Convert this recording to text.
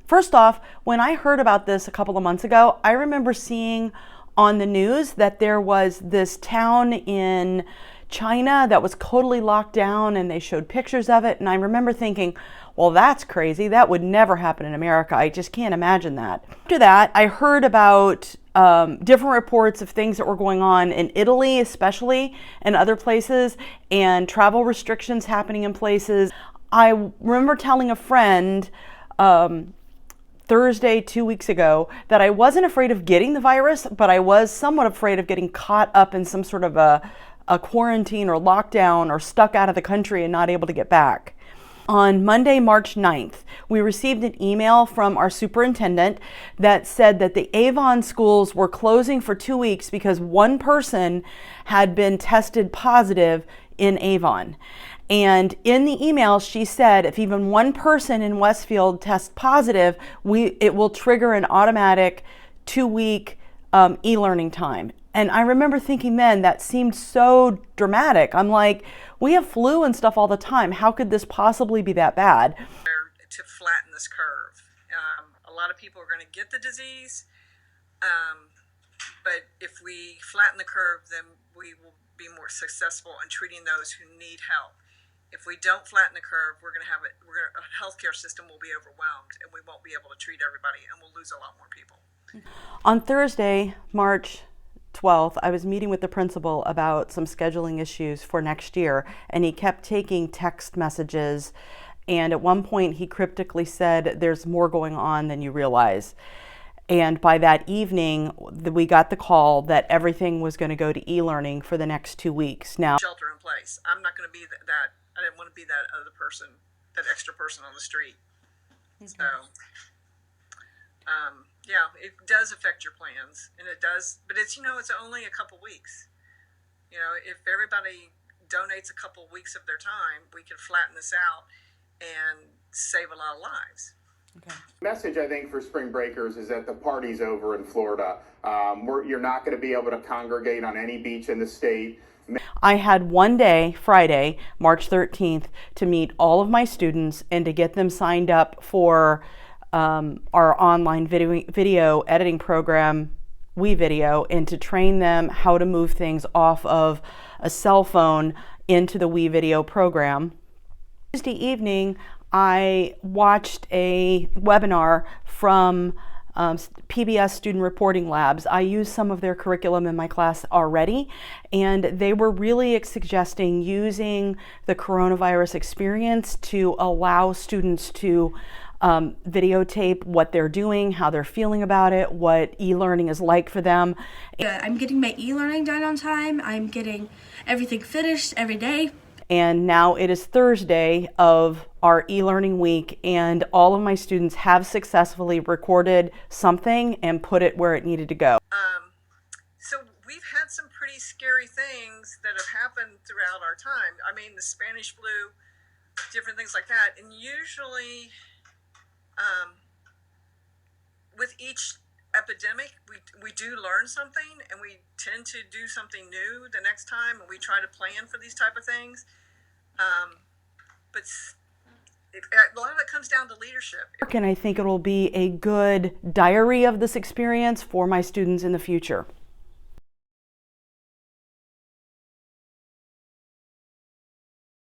First off, when I heard about this a couple of months ago, I remember seeing on the news that there was this town in China that was totally locked down, and they showed pictures of it. And I remember thinking, well, that's crazy. That would never happen in America. I just can't imagine that. After that, I heard about different reports of things that were going on in Italy, especially, and other places, and travel restrictions happening in places. I remember telling a friend Thursday, 2 weeks ago, that I wasn't afraid of getting the virus, but I was somewhat afraid of getting caught up in some sort of a quarantine or lockdown or stuck out of the country and not able to get back. On Monday, March 9th, we received an email from our superintendent that said that the Avon schools were closing for 2 weeks because one person had been tested positive in Avon. And in the email, she said if even one person in Westfield tests positive, it will trigger an automatic 2-week e-learning time. And I remember thinking then that seemed so dramatic. I'm like, we have flu and stuff all the time. How could this possibly be that bad? To flatten this curve. A lot of people are going to get the disease, but if we flatten the curve, then we will be more successful in treating those who need help. If we don't flatten the curve, our healthcare system will be overwhelmed, and we won't be able to treat everybody, and we'll lose a lot more people. On Thursday, March 12th, I was meeting with the principal about some scheduling issues for next year, and he kept taking text messages, and at one point he cryptically said, "There's more going on than you realize." And by that evening, we got the call that everything was going to go to e-learning for the next 2 weeks. Now, shelter in place. I'm not going to be that. I didn't want to be that other person, that extra person on the street. Okay. So, yeah, it does affect your plans, and it does. But it's only a couple weeks. If everybody donates a couple weeks of their time, we can flatten this out and save a lot of lives. Okay. Message, I think, for spring breakers is that the party's over in Florida. You're not going to be able to congregate on any beach in the state. I had one day, Friday, March 13th, to meet all of my students and to get them signed up for our online video editing program, WeVideo, and to train them how to move things off of a cell phone into the WeVideo program. Tuesday evening, I watched a webinar from PBS Student Reporting Labs. I use some of their curriculum in my class already, and they were really suggesting using the coronavirus experience to allow students to videotape what they're doing, how they're feeling about it, what e-learning is like for them. I'm getting my e-learning done on time. I'm getting everything finished every day. And now it is Thursday of our e-learning week, and all of my students have successfully recorded something and put it where it needed to go. So we've had some pretty scary things that have happened throughout our time. I mean, the Spanish flu, different things like that. And usually, with each epidemic, we do learn something, and we tend to do something new the next time, and we try to plan for these type of things. But a lot of it comes down to leadership. And I think it will be a good diary of this experience for my students in the future.